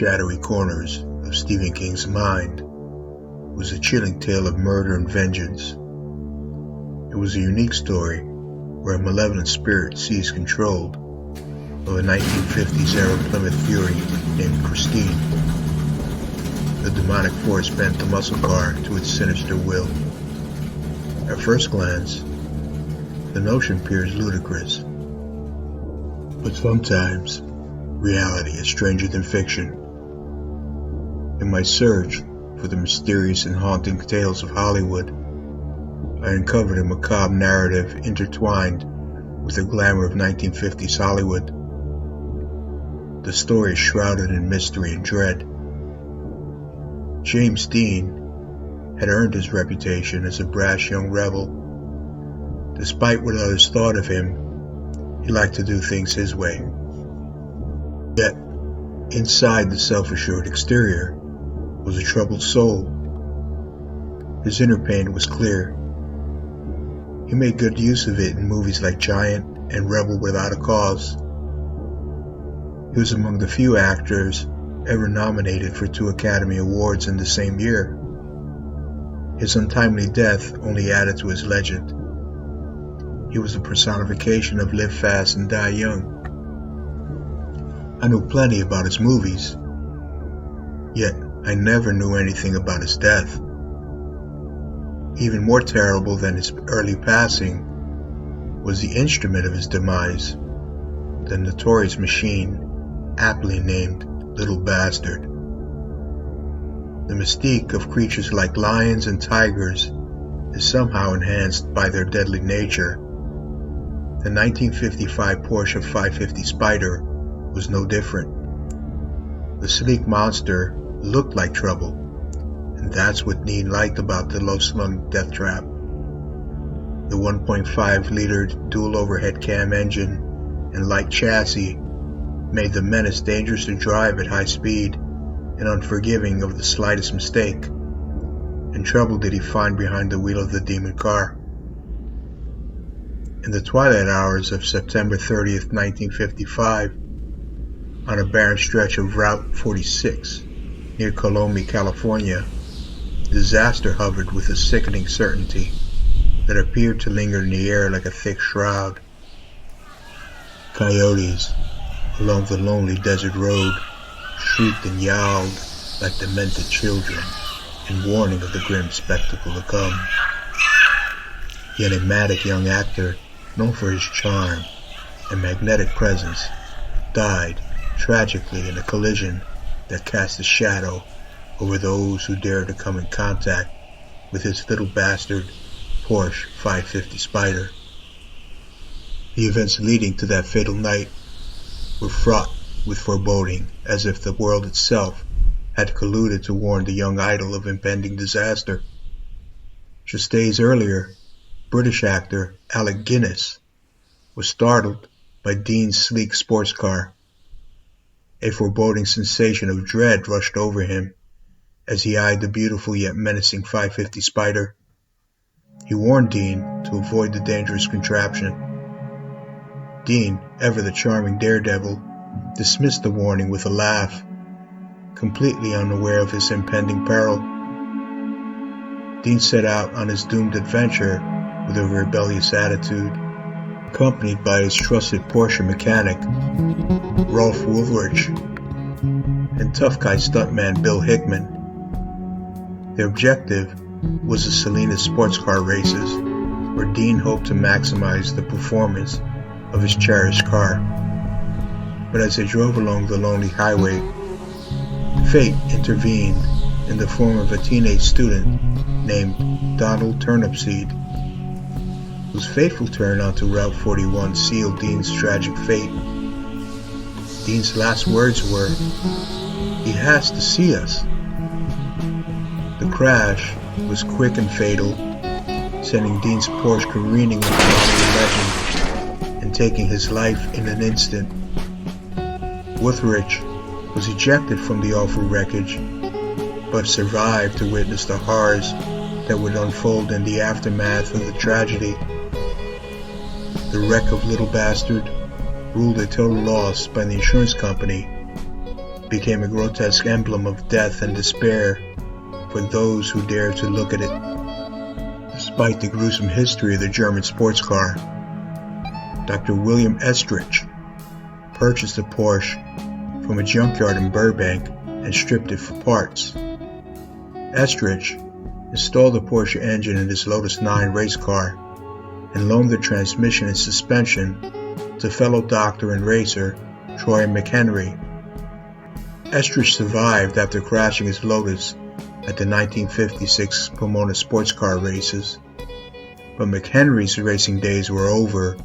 shadowy corners of Stephen King's mind was a chilling tale of murder and vengeance. It was a unique story where a malevolent spirit seized control of a 1950s-era Plymouth Fury named Christine. The demonic force bent the muscle car to its sinister will. At first glance, the notion appears ludicrous, but sometimes reality is stranger than fiction. In my search for the mysterious and haunting tales of Hollywood, I uncovered a macabre narrative intertwined with the glamour of 1950s Hollywood. The story is shrouded in mystery and dread. James Dean had earned his reputation as a brash young rebel. Despite what others thought of him, he liked to do things his way. Yet, inside the self-assured exterior was a troubled soul. His inner pain was clear. He made good use of it in movies like Giant and Rebel Without a Cause. He was among the few actors ever nominated for 2 Academy Awards in the same year. His untimely death only added to his legend. He was the personification of live fast and die young. I knew plenty about his movies, yet I never knew anything about his death. Even more terrible than his early passing was the instrument of his demise, the notorious machine aptly named Little Bastard. The mystique of creatures like lions and tigers is somehow enhanced by their deadly nature. The 1955 Porsche 550 Spyder was no different. The sleek monster looked like trouble, and that's what Dean liked about the low-slung death trap. The 1.5-liter dual overhead cam engine and light chassis made the menace dangerous to drive at high speed and unforgiving of the slightest mistake. And trouble did he find behind the wheel of the demon car. In the twilight hours of September 30th, 1955, on a barren stretch of Route 46 near Colombia, California, disaster hovered with a sickening certainty that appeared to linger in the air like a thick shroud. Coyotes along the lonely desert road shrieked and yowled like demented children in warning of the grim spectacle to come. The enigmatic young actor, known for his charm and magnetic presence, died tragically in a collision that cast a shadow over those who dared to come in contact with his little bastard Porsche 550 Spyder. The events leading to that fatal night were fraught with foreboding, as if the world itself had colluded to warn the young idol of impending disaster. Just days earlier, British actor Alec Guinness was startled by Dean's sleek sports car. A foreboding sensation of dread rushed over him as he eyed the beautiful yet menacing 550 Spyder. He warned Dean to avoid the dangerous contraption. Dean, ever the charming daredevil, dismissed the warning with a laugh, completely unaware of his impending peril. Dean set out on his doomed adventure with a rebellious attitude, accompanied by his trusted Porsche mechanic, Rolf Woolrich, and tough guy stuntman Bill Hickman. Their objective was the Salinas sports car races, where Dean hoped to maximize the performance of his cherished car. But as they drove along the lonely highway, fate intervened in the form of a teenage student named Donald Turnipseed, whose fateful turn onto Route 41 sealed Dean's tragic fate. Dean's last words were, "He has to see us." The crash was quick and fatal, sending Dean's Porsche careening into the legend and taking his life in an instant. Woolrich was ejected from the awful wreckage, but survived to witness the horrors that would unfold in the aftermath of the tragedy. The wreck of Little Bastard ruled a total loss by the insurance company. became a grotesque emblem of death and despair for those who dared to look at it. Despite the gruesome history of the German sports car, Dr. William Estrich purchased the Porsche from a junkyard in Burbank and stripped it for parts. Estrich installed the Porsche engine in his Lotus 9 race car and loaned the transmission and suspension to fellow doctor and racer Troy McHenry. Estrich survived after crashing his Lotus at the 1956 Pomona sports car races, but McHenry's racing days were over.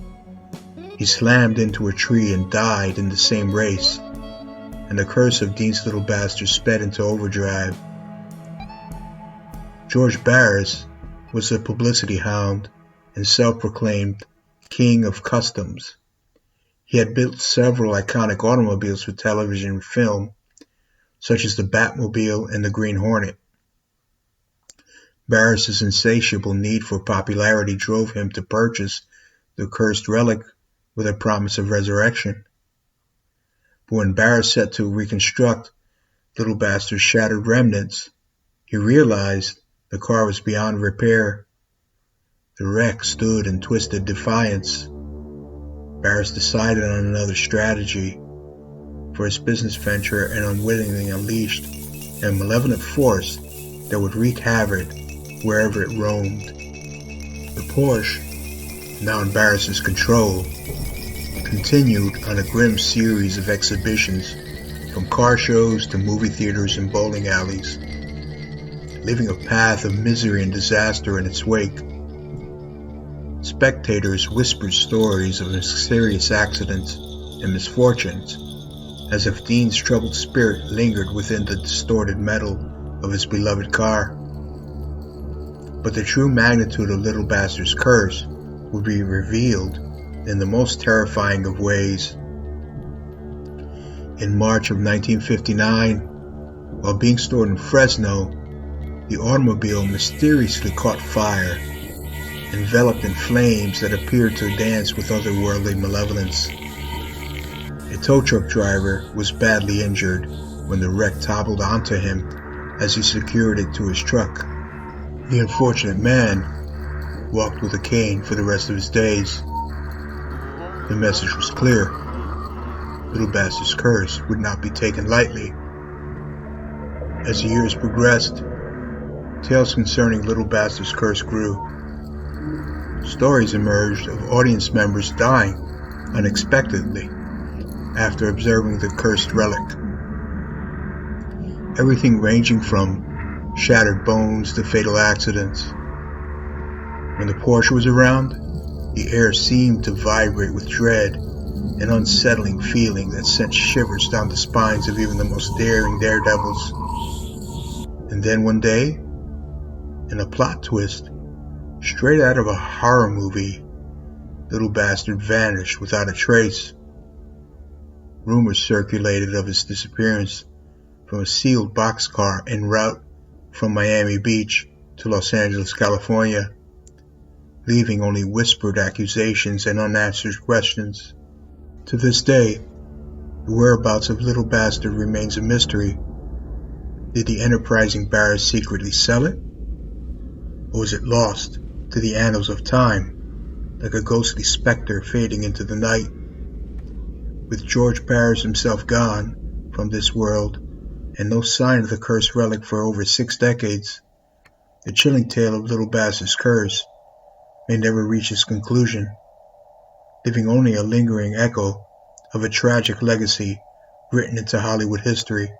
He slammed into a tree and died in the same race, and the curse of Dean's little bastard sped into overdrive. George Barris was a publicity hound and self-proclaimed king of customs. He had built several iconic automobiles for television and film, such as the Batmobile and the Green Hornet. Barris's insatiable need for popularity drove him to purchase the cursed relic with a promise of resurrection. But when Barris set to reconstruct Little Bastard's shattered remnants, he realized the car was beyond repair. The wreck stood in twisted defiance. Barris decided on another strategy for his business venture and unwittingly unleashed a malevolent force that would wreak havoc wherever it roamed. The Porsche, now in Barris's control, continued on a grim series of exhibitions from car shows to movie theaters and bowling alleys, leaving a path of misery and disaster in its wake. Spectators whispered stories of mysterious accidents and misfortunes, as if Dean's troubled spirit lingered within the distorted metal of his beloved car. But the true magnitude of Little Bastard's curse would be revealed in the most terrifying of ways. In March of 1959, while being stored in Fresno, the automobile mysteriously caught fire, enveloped in flames that appeared to dance with otherworldly malevolence. A tow truck driver was badly injured when the wreck toppled onto him as he secured it to his truck. The unfortunate man walked with a cane for the rest of his days. The message was clear. Little Bastard's curse would not be taken lightly. As the years progressed, tales concerning Little Bastard's curse grew. Stories emerged of audience members dying unexpectedly after observing the cursed relic. Everything ranging from shattered bones to fatal accidents. When the Porsche was around, the air seemed to vibrate with dread, an unsettling feeling that sent shivers down the spines of even the most daring daredevils. And then one day, in a plot twist, straight out of a horror movie, Little Bastard vanished without a trace. Rumors circulated of his disappearance from a sealed boxcar en route from Miami Beach to Los Angeles, California, leaving only whispered accusations and unanswered questions. To this day, the whereabouts of Little Bastard remains a mystery. Did the enterprising Barris secretly sell it? Or was it lost to the annals of time, like a ghostly specter fading into the night? With George Barris himself gone from this world, and no sign of the cursed relic for over 6 decades, the chilling tale of Little Bastard's curse may never reach its conclusion, leaving only a lingering echo of a tragic legacy written into Hollywood history.